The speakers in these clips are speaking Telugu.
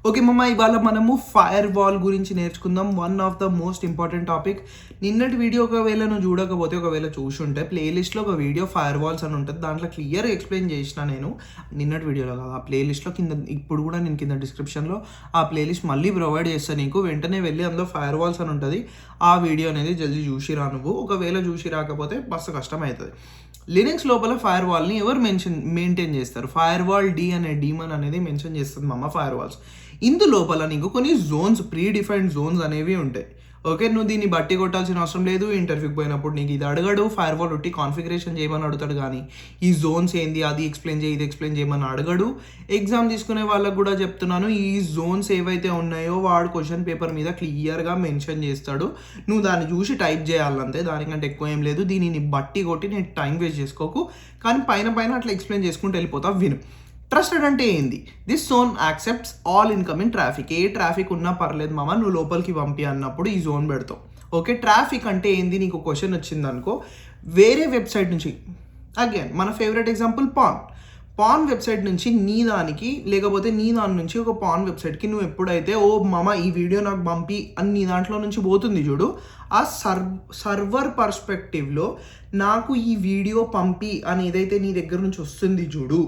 ఓకే మమ్మ, ఇవాళ మనము ఫైర్ వాల్ గురించి నేర్చుకుందాం. One of the most important topic. నిన్నటి వీడియో ఒకవేళ నువ్వు చూడకపోతే, ఒకవేళ చూసుంటే ప్లేలిస్ట్లో ఒక వీడియో ఫైర్ వాల్స్ అని ఉంటుంది. దాంట్లో క్లియర్ ఎక్స్ప్లెయిన్ చేసిన నేను నిన్నటి వీడియోలో కాదు, ఆ ప్లేలిస్ట్లో కింద ఇప్పుడు కూడా నేను కింద డిస్క్రిప్షన్లో ఆ ప్లేలిస్ట్ మళ్ళీ ప్రొవైడ్ చేస్తాను నీకు. వెంటనే వెళ్ళి అందులో ఫైర్ వాల్స్ అని ఉంటుంది. ఆ వీడియో అనేది జల్దీ చూసిరా నువ్వు. ఒకవేళ చూసి రాకపోతే మస్తు కష్టమవుతుంది. లినక్స్ లోపల ఫైర్ వాల్ని ఎవరు మెయింటైన్ చేస్తారు? ఫైర్ వాల్ డి అనే డీమన్ అనేది మెన్షన్ చేస్తుంది మమ్మ ఫైర్ వాల్స్. ఇందు లోపల నీకు కొన్ని జోన్స్, ప్రీ డిఫైన్డ్ జోన్స్ అనేవి ఉంటాయి. ఓకే, నువ్వు దీన్ని బట్టి కొట్టాల్సిన అవసరం లేదు. ఇంటర్వ్యూకి పోయినప్పుడు నీకు ఇది అడగడు. ఫైర్ వాల్ ఒట్టి కాన్ఫిగరేషన్ చేయమని అడుగుతాడు, కానీ ఈ జోన్స్ ఏంది, అది ఎక్స్ప్లెయిన్ చేయి, ఇది ఎక్స్ప్లెయిన్ చేయమని అడగడు. ఎగ్జామ్ తీసుకునే వాళ్ళకు కూడా చెప్తున్నాను, ఈ జోన్స్ ఏవైతే ఉన్నాయో వాడు క్వశ్చన్ పేపర్ మీద క్లియర్గా మెన్షన్ చేస్తాడు. నువ్వు దాన్ని చూసి టైప్ చేయాలంతే, దానికంటే ఎక్కువ ఏం లేదు. దీనిని బట్టి కొట్టి నేను టైం వేస్ట్ చేసుకోకు, కానీ పైన అట్లా ఎక్స్ప్లెయిన్ చేసుకుంటూ వెళ్ళిపోతావు. విను. ట్రస్టెడ్ అంటే ఏంది? This zone accepts all incoming traffic. A traffic ఉన్నా పర్లేదు మామ, నువ్వు లోపలికి పంపి అన్నప్పుడు ఈ జోన్ పెడతావు. ఓకే, ట్రాఫిక్ అంటే ఏంది? నీకు క్వశ్చన్ వచ్చింది అనుకో, వేరే వెబ్సైట్ నుంచి, అగైన్ మన ఫేవరెట్ ఎగ్జాంపుల్ పాన్ వెబ్సైట్ నుంచి నీ దానికి, లేకపోతే నీ దాని నుంచి ఒక పాన్ వెబ్సైట్కి నువ్వు ఎప్పుడైతే ఓ మామ ఈ వీడియో నాకు పంపి అని నీ దాంట్లో నుంచి పోతుంది చూడు, ఆ సర్వర్ పర్స్పెక్టివ్లో నాకు ఈ వీడియో పంపి అని ఏదైతే నీ దగ్గర నుంచి వస్తుంది చూడు,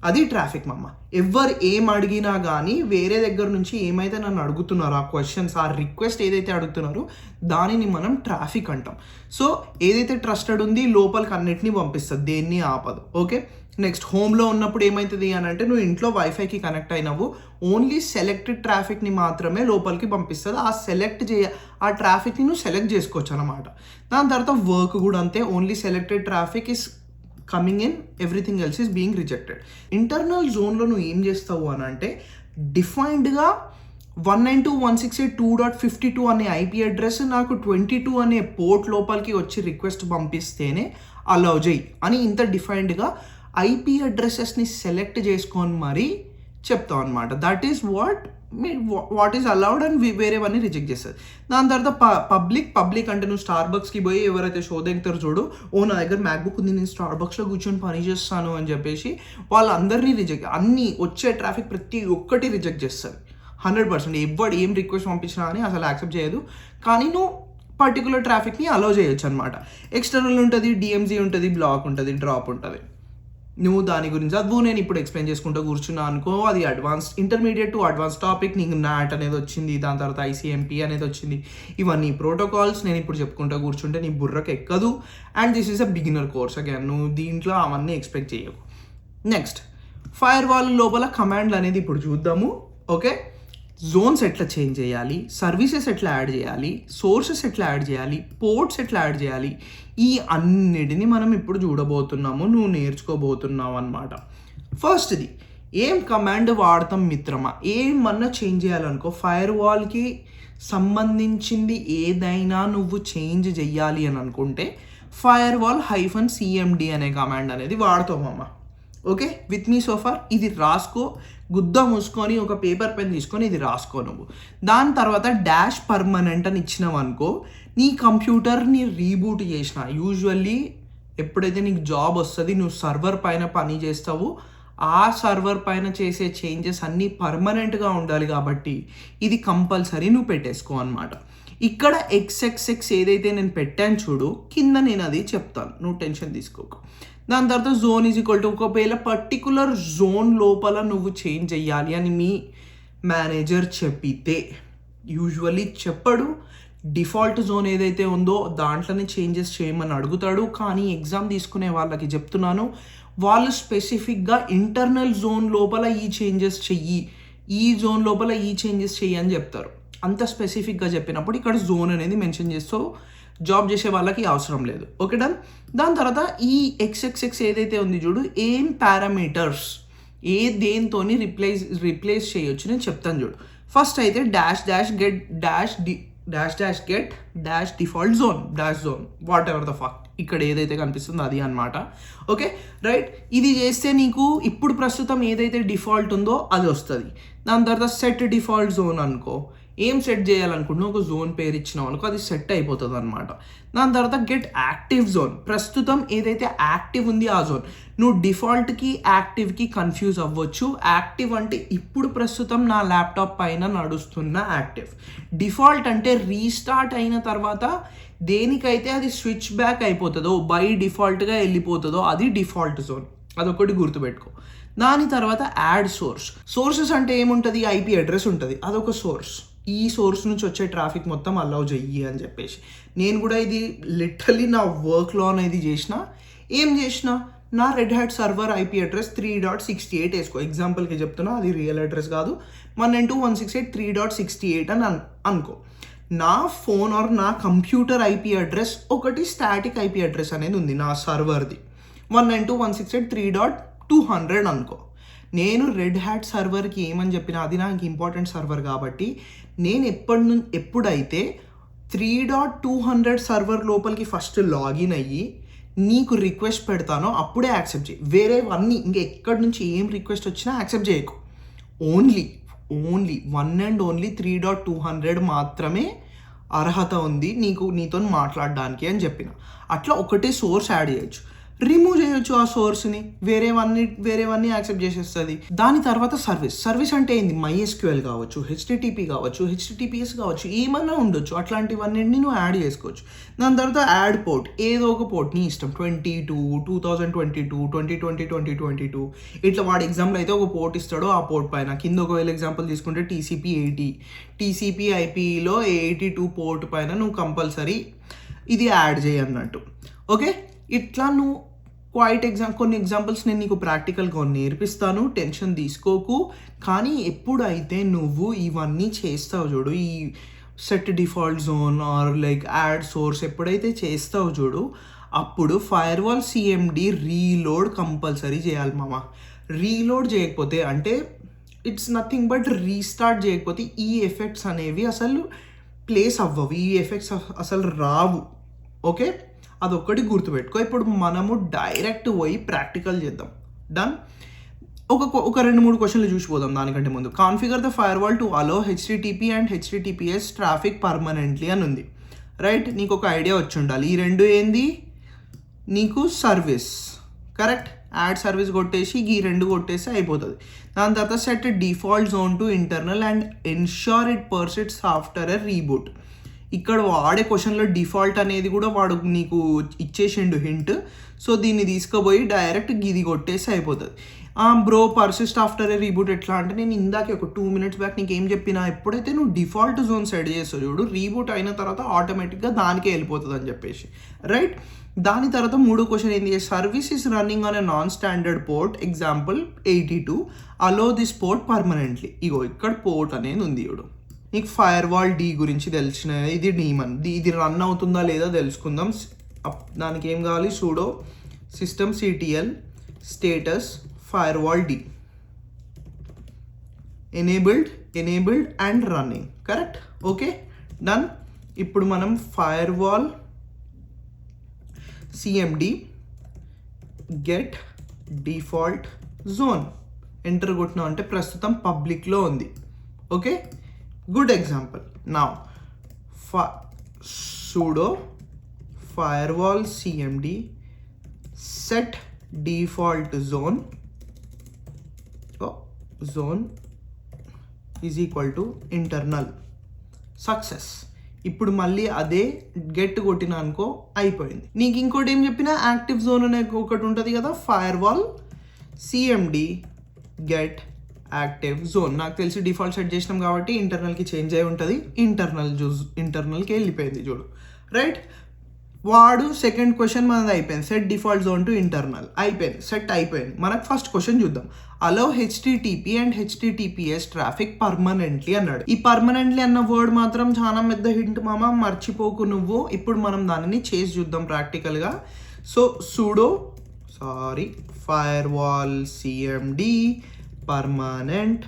అది ట్రాఫిక్ మమ్మ. ఎవరు ఏం అడిగినా కానీ వేరే దగ్గర నుంచి ఏమైతే నన్ను అడుగుతున్నారో, ఆ క్వశ్చన్స్, ఆ రిక్వెస్ట్ ఏదైతే అడుగుతున్నారో దానిని మనం ట్రాఫిక్ అంటాం. సో ఏదైతే ట్రస్టెడ్ ఉంది లోపలికి అన్నిటినీ పంపిస్తుంది, దేన్ని ఆపదు. ఓకే, నెక్స్ట్ హోమ్లో ఉన్నప్పుడు ఏమవుతుంది అని అంటే, నువ్వు ఇంట్లో వైఫైకి కనెక్ట్ అయినావు, ఓన్లీ సెలెక్టెడ్ ట్రాఫిక్ని మాత్రమే లోపలికి పంపిస్తుంది. ఆ ట్రాఫిక్ని నువ్వు సెలెక్ట్ చేసుకోవచ్చు అనమాట. దాని తర్వాత వర్క్ కూడా అంతే, only selected traffic is coming in, everything else is being rejected. Internal జోన్లో నువ్వు ఏం చేస్తావు అని అంటే, డిఫైన్డ్గా 192.168.2.52 అనే ఐపీ అడ్రస్ నాకు 22 అనే పోర్ట్ లోపలికి వచ్చి రిక్వెస్ట్ పంపిస్తేనే అలౌ చేయి అని ఇంత డిఫైన్డ్గా ఐపీ అడ్రసెస్ని సెలెక్ట్ చేసుకొని మరీ చెప్తావు అనమాట. That is what is allowed and వేరేవన్నీ రిజెక్ట్ చేస్తుంది. దాని తర్వాత పబ్లిక్ అంటే నువ్వు స్టార్బక్స్కి పోయి ఎవరైతే షో దగ్గర చూడు, ఓ నా దగ్గర మ్యాక్బుక్ ఉంది, నేను స్టార్బక్స్లో కూర్చొని పని చేస్తాను అని చెప్పేసి వాళ్ళందరినీ అన్ని వచ్చే ట్రాఫిక్ ప్రతి ఒక్కటి రిజెక్ట్ చేస్తుంది 100%. ఎవడు ఏం రిక్వెస్ట్ పంపించినా అని అసలు యాక్సెప్ట్ చేయదు, కానీ నువ్వు పర్టికులర్ ట్రాఫిక్ని అలౌ చేయొచ్చు అనమాట. ఎక్స్టర్నల్ ఉంటుంది, డిఎంజీ ఉంటుంది, బ్లాక్ ఉంటుంది, డ్రాప్ ఉంటుంది. నువ్వు దాని గురించి చదువు, నేను ఇప్పుడు ఎక్స్ప్లెయిన్ చేసుకుంటూ కూర్చున్నా అనుకో, అది ఇంటర్మీడియట్ టు అడ్వాన్స్ టాపిక్. నీకు నాట్ అనేది వచ్చింది, దాని తర్వాత ఐసీఎంపీ అనేది వచ్చింది. ఇవన్నీ ప్రోటోకాల్స్ నేను ఇప్పుడు చెప్పుకుంటూ కూర్చుంటే నీ బుర్రకు ఎక్కదు. And this is a beginner course. Again నువ్వు దీంట్లో అవన్నీ ఎక్స్పెక్ట్ చేయవు. నెక్స్ట్, ఫైర్ వాల్ లోపల కమాండ్లు అనేది ఇప్పుడు చూద్దాము. ఓకే, జోన్స్ ఎట్లా చేంజ్ చేయాలి, సర్వీసెస్ ఎట్లా యాడ్ చేయాలి, సోర్సెస్ ఎట్లా యాడ్ చేయాలి, పోర్ట్స్ ఎట్లా యాడ్ చేయాలి, ఈ అన్నిటిని మనం ఇప్పుడు చూడబోతున్నాము, నువ్వు నేర్చుకోబోతున్నావు అనమాట. ఫస్ట్ది, ఏం కమాండ్ వాడతాం మిత్రమా? ఏమన్నా చేంజ్ చేయాలనుకో, ఫైర్ వాల్కి సంబంధించింది ఏదైనా నువ్వు చేంజ్ చెయ్యాలి అని అనుకుంటే ఫైర్ వాల్ -cmd అనే కమాండ్ అనేది వాడతామమ్మ. Okay, with me so far. ఇది రాసుకో, గుద్ద మూసుకొని ఒక పేపర్ పెన్ తీసుకొని ఇది రాసుకో నువ్వు. దాని తర్వాత -permanent అని ఇచ్చినావు అనుకో, నీ కంప్యూటర్ని రీబూట్ చేసిన, యూజువల్లీ ఎప్పుడైతే నీకు జాబ్ వస్తుంది, నువ్వు సర్వర్ పైన పని చేస్తావు, ఆ సర్వర్ పైన చేసే చేంజెస్ అన్నీ పర్మనెంట్గా ఉండాలి కాబట్టి ఇది కంపల్సరీ నువ్వు పెట్టేసుకో అనమాట. ఇక్కడ XXX ఏదైతే నేను పెట్టాను చూడు, కింద నేను అది చెప్తాను, నువ్వు టెన్షన్ తీసుకోకు. దాని తర్వాత జోన్ ఈజ్ ఈక్వల్ టు, ఒకవేళ పర్టికులర్ జోన్ లోపల నువ్వు చేంజ్ చెయ్యాలి అని మీ మేనేజర్ చెప్పితే, యూజువల్లీ చెప్పడు, డిఫాల్ట్ జోన్ ఏదైతే ఉందో దాంట్లోనే చేంజెస్ చేయమని అడుగుతాడు. కానీ ఎగ్జామ్ తీసుకునే వాళ్ళకి చెప్తున్నాను, వాళ్ళు స్పెసిఫిక్గా ఇంటర్నల్ జోన్ లోపల ఈ చేంజెస్ చెయ్యి, ఈ జోన్ లోపల ఈ చేంజెస్ చెయ్యి అని చెప్తారు. అంత స్పెసిఫిక్గా చెప్పినప్పుడు ఇక్కడ జోన్ అనేది మెన్షన్ చేస్తూ జాబ్ చేసే వాళ్ళకి అవసరం లేదు. Okay, done. దాని తర్వాత ఈ XXX ఏదైతే ఉంది చూడు, ఏం పారామీటర్స్ దేంతో రిప్లేస్ చేయొచ్చు నేను చెప్తాను చూడు. ఫస్ట్ అయితే get default zone what ever the fuck, ఇక్కడ ఏదైతే కనిపిస్తుందో అది అనమాట. Okay, right. ఇది చేస్తే నీకు ఇప్పుడు ప్రస్తుతం ఏదైతే డిఫాల్ట్ ఉందో అది వస్తుంది. దాని తర్వాత సెట్ డిఫాల్ట్ జోన్ అనుకో, ఏం సెట్ చేయాలనుకుంటున్నావు, ఒక జోన్ పేరు ఇచ్చినావు అనుకో, అది సెట్ అయిపోతుంది అనమాట. దాని తర్వాత గెట్ యాక్టివ్ జోన్, ప్రస్తుతం ఏదైతే యాక్టివ్ ఉంది ఆ జోన్. నువ్వు డిఫాల్ట్కి యాక్టివ్కి కన్ఫ్యూజ్ అవ్వచ్చు. యాక్టివ్ అంటే ఇప్పుడు ప్రస్తుతం నా ల్యాప్టాప్ పైన నడుస్తున్న యాక్టివ్. డిఫాల్ట్ అంటే రీస్టార్ట్ అయిన తర్వాత దేనికైతే అది స్విచ్ బ్యాక్ అయిపోతుందో, బై డిఫాల్ట్గా వెళ్ళిపోతుందో అది డిఫాల్ట్ జోన్. అదొకటి గుర్తుపెట్టుకో. దాని తర్వాత యాడ్ సోర్స్. సోర్సెస్ అంటే ఏముంటుంది, ఐపీ అడ్రస్ ఉంటుంది, అదొక సోర్స్. ఈ సోర్స్ నుంచి వచ్చే ట్రాఫిక్ మొత్తం అలౌ చెయ్యి అని చెప్పేసి. నేను కూడా ఇది లిటరలీ నా వర్క్లో అనేది చేసిన. ఏం చేసిన, నా red hat server IP address 3.68 వేసుకో. ఎగ్జాంపుల్కి చెప్తున్నా, అది రియల్ అడ్రస్ కాదు. 192.168.3.68 అని అనుకో. నా ఫోన్ ఆర్ నా కంప్యూటర్ ఐపీ అడ్రస్ ఒకటి స్టాటిక్ ఐపీ అడ్రస్ అనేది ఉంది నా సర్వర్ది, 192.168.3.200 అనుకో. నేను రెడ్ హ్యాట్ సర్వర్కి ఏమని చెప్పినా, అది నాకు ఇంపార్టెంట్ సర్వర్ కాబట్టి నేను ఎప్పుడైతే 3.200 సర్వర్ లోపలికి ఫస్ట్ లాగిన్ అయ్యి నీకు రిక్వెస్ట్ పెడతానో అప్పుడే యాక్సెప్ట్ చేయి. వేరేవన్నీ ఇంకా ఎక్కడి నుంచి ఏం రిక్వెస్ట్ వచ్చినా యాక్సెప్ట్ చేయకు. ఓన్లీ 1 and only 3.200 మాత్రమే అర్హత ఉంది నీతో మాట్లాడడానికి అని చెప్పిన. అట్లా ఒకటే సోర్స్ యాడ్ చేయొచ్చు, రిమూవ్ చేయొచ్చు ఆ సోర్స్ని, వేరేవన్నీ యాక్సెప్ట్ చేసేస్తుంది. దాని తర్వాత సర్వీస్ అంటే ఏంది, MySQL కావచ్చు, HTTP కావచ్చు, HTTPS కావచ్చు, ఏమన్నా ఉండొచ్చు. అట్లాంటివన్నీ నువ్వు యాడ్ చేసుకోవచ్చు. దాని తర్వాత యాడ్ పోర్ట్, ఏదో ఒక పోర్ట్ నీ ఇష్టం, 22, 2022, 2020, 2022 ఇట్లా. వాడు ఎగ్జాంపుల్ అయితే ఒక పోర్ట్ ఇస్తాడో ఆ పోర్ట్ పైన కింద ఒకవేళ ఎగ్జాంపుల్ తీసుకుంటే TCP IPలో 82 పోర్ట్ పైన నువ్వు కంపల్సరీ ఇది యాడ్ చేయి అన్నట్టు. ఓకే, ఇట్లా నువ్వు కొన్ని ఎగ్జాంపుల్స్ నేను నీకు ప్రాక్టికల్గా నేర్పిస్తాను, టెన్షన్ తీసుకోకు. కానీ ఎప్పుడైతే నువ్వు ఇవన్నీ చేస్తావు చూడు, ఈ set default zone or like add source ఎప్పుడైతే చేస్తావు చూడు, అప్పుడు ఫైర్వాల్ CMD రీలోడ్ కంపల్సరీ చేయాలి మామ. రీలోడ్ చేయకపోతే అంటే ఇట్స్ నథింగ్ బట్ రీస్టార్ట్ చేయకపోతే ఈ ఎఫెక్ట్స్ అనేవి అసలు ప్లేస్ అవ్వవు, ఈ ఎఫెక్ట్స్ అసలు రావు. ఓకే, అదొక్కటి గుర్తుపెట్టుకో. ఇప్పుడు మనము డైరెక్ట్ పోయి ప్రాక్టికల్ చేద్దాం. డన్. ఒక 2-3 క్వశ్చన్లు చూసిపోదాం. దానికంటే ముందు configure the firewall to allow HTTP and HTTPS traffic permanently అని ఉంది. రైట్, నీకు ఒక ఐడియా వచ్చి ఉండాలి. ఈ రెండు ఏంది, నీకు సర్వీస్. కరెక్ట్, యాడ్ సర్వీస్ కొట్టేసి ఈ రెండు కొట్టేసి అయిపోతుంది. దాని తర్వాత set default zone to internal and ensure it persists after a reboot. ఇక్కడ వాడే క్వశ్చన్లో డిఫాల్ట్ అనేది కూడా వాడు నీకు ఇచ్చేసిండు హింట్. సో దీన్ని తీసుకుపోయి డైరెక్ట్ గిది కొట్టేసి అయిపోతుంది. బ్రో పర్సిస్ట్ ఆఫ్టర్ ఏ రీబూట్ ఎట్లా అంటే, నేను ఇందాకే ఒక 2 minutes బ్యాక్ నీకు ఏం చెప్పినా, ఎప్పుడైతే నువ్వు డిఫాల్ట్ జోన్ సెట్ చేస్తావు చూడు, రీబూట్ అయిన తర్వాత ఆటోమేటిక్గా దానికే వెళ్ళిపోతుంది అని చెప్పేసి. రైట్, దాని తర్వాత 3వ క్వశ్చన్ ఏంటి, service is running on a non standard port example 82 allow this port permanently. ఇగో ఇక్కడ పోర్ట్ అనేది ఉంది చూడు. నీకు ఫైర్వాల్ D గురించి తెలిసిన, ఇది డీమన్, ఇది రన్ అవుతుందా లేదా తెలుసుకుందాం. దానికి ఏం కావాలి, sudo systemctl status firewall D enabled and running. Correct, okay, done. ఇప్పుడు మనం firewall CMD get default zone enter కొట్టినాం అంటే ప్రస్తుతం పబ్లిక్లో ఉంది. Okay, good example. Now sudo firewall CMD set default zone is equal to internal. Success. ఇప్పుడు మళ్ళీ అదే గెట్ కొట్టినా అనుకో అయిపోయింది. నీకు ఇంకోటి ఏం చెప్పినా, యాక్టివ్ జోన్ అనే ఒకటి ఉంటుంది కదా, firewall CMD get active zone. నాకు తెలిసి డిఫాల్ట్ సెట్ చేసినాం కాబట్టి ఇంటర్నల్కి చేంజ్ అయి ఉంటుంది, ఇంటర్నల్కి వెళ్ళిపోయింది చూడు. రైట్, వాడు సెకండ్ క్వశ్చన్ మనది అయిపోయింది, set default zone to internal అయిపోయింది, సెట్ అయిపోయింది. మనకు ఫస్ట్ క్వశ్చన్ చూద్దాం. అలో HTTP and HTTPS traffic permanently అన్నాడు. ఈ పర్మనెంట్లీ అన్న వర్డ్ మాత్రం చాలా పెద్ద హింట్ మామ, మర్చిపోకు నువ్వు. ఇప్పుడు మనం దానిని చేసి చూద్దాం ప్రాక్టికల్గా. So firewall CMD permanent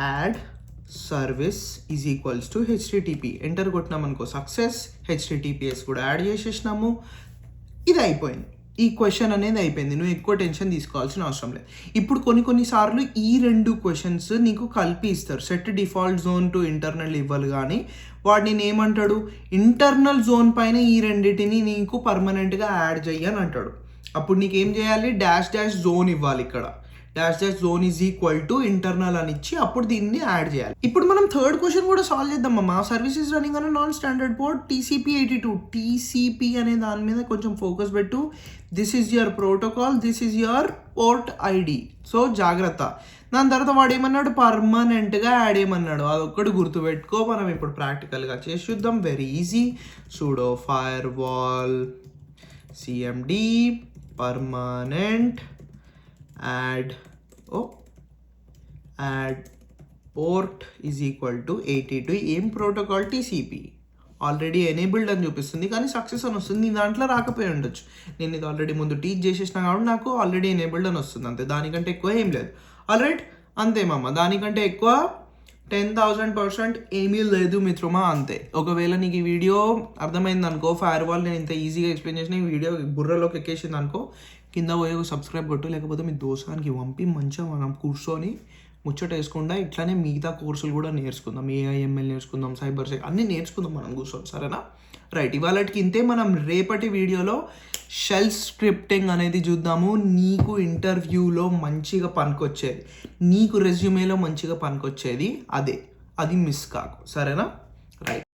add service is equals to HTTP. Enter కొట్టినాం అనుకో సక్సెస్. HTTPS కూడా యాడ్ చేసేసినాము, ఇది అయిపోయింది. ఈ క్వశ్చన్ అనేది అయిపోయింది. నువ్వు ఎక్కువ టెన్షన్ తీసుకోవాల్సిన అవసరం లేదు. ఇప్పుడు కొన్నిసార్లు ఈ 2 క్వశ్చన్స్ నీకు కలిపి ఇస్తారు. Set default zone to internal ఇవ్వాలి కానీ వాడిని ఏమంటాడు, ఇంటర్నల్ జోన్ పైన ఈ రెండింటిని నీకు పర్మనెంట్గా యాడ్ చెయ్యని అంటాడు. అప్పుడు నీకేం చేయాలి, డాష్ డాష్ జోన్ ఇవ్వాలి. ఇక్కడ dash dash zone is equal to internal అని ఇచ్చి అప్పుడు దీన్ని యాడ్ చేయాలి. ఇప్పుడు మనం థర్డ్ క్వశ్చన్ కూడా సాల్వ్ చేద్దామమ్మా. సర్వీసెస్ రన్నింగ్ అనే non standard port TCP/82. TCP అనే దాని మీద కొంచెం ఫోకస్ పెట్టు. This is your protocol, this is your port ID. So జాగ్రత్త. దాని తర్వాత వాడు ఏమన్నాడు, పర్మనెంట్గా యాడ్ చేయమన్నాడు. అదొక్కటి గుర్తుపెట్టుకో. మనం ఇప్పుడు ప్రాక్టికల్గా చేసి చూద్దాం. Very easy. sudo firewall cmd permanent add port is equal to 82. ఏం ప్రోటోకాల్, TCP. ఆల్రెడీ ఎనేబుల్డ్ అని చూపిస్తుంది కానీ సక్సెస్ అని వస్తుంది. నీ దాంట్లో రాకపోయి ఉండొచ్చు. నేను ఇది ఆల్రెడీ ముందు టీచ్ చేసేసిన కాబట్టి నాకు ఆల్రెడీ ఎనేబుల్డ్ అని వస్తుంది అంతే. దానికంటే ఎక్కువ ఏం లేదు. ఆల్రైట్, అంతే మామ. దానికంటే ఎక్కువ 10,000% ఏమీ లేదు మిత్రమా, అంతే. ఒకవేళ నీకు ఈ వీడియో అర్థమైంది అనుకో, ఫైర్ వాల్ నేను ఇంత ఈజీగా ఎక్స్ప్లెయిన్ చేసిన ఈ వీడియో బుర్రలోకి ఎక్కేసింది అనుకో, కింద పోయి సబ్స్క్రైబ్ కొట్టు. లేకపోతే మీ దోసానికి పంపి మంచిగా మనం కూర్చొని ముచ్చట వేసుకుండా ఇట్లానే మిగతా కోర్సులు కూడా నేర్చుకుందాం. AI/ML నేర్చుకుందాం, సైబర్ అన్నీ నేర్చుకుందాం మనం కూర్చొని, సరేనా? రైట్, ఇవాళకి ఇంతే. మనం రేపటి వీడియోలో షెల్ స్క్రిప్టింగ్ అనేది చూద్దాము. నీకు ఇంటర్వ్యూలో మంచిగా పనికొచ్చేది, నీకు రెజ్యూమేలో మంచిగా పనికొచ్చేది అది మిస్ కాకు, సరేనా? రైట్.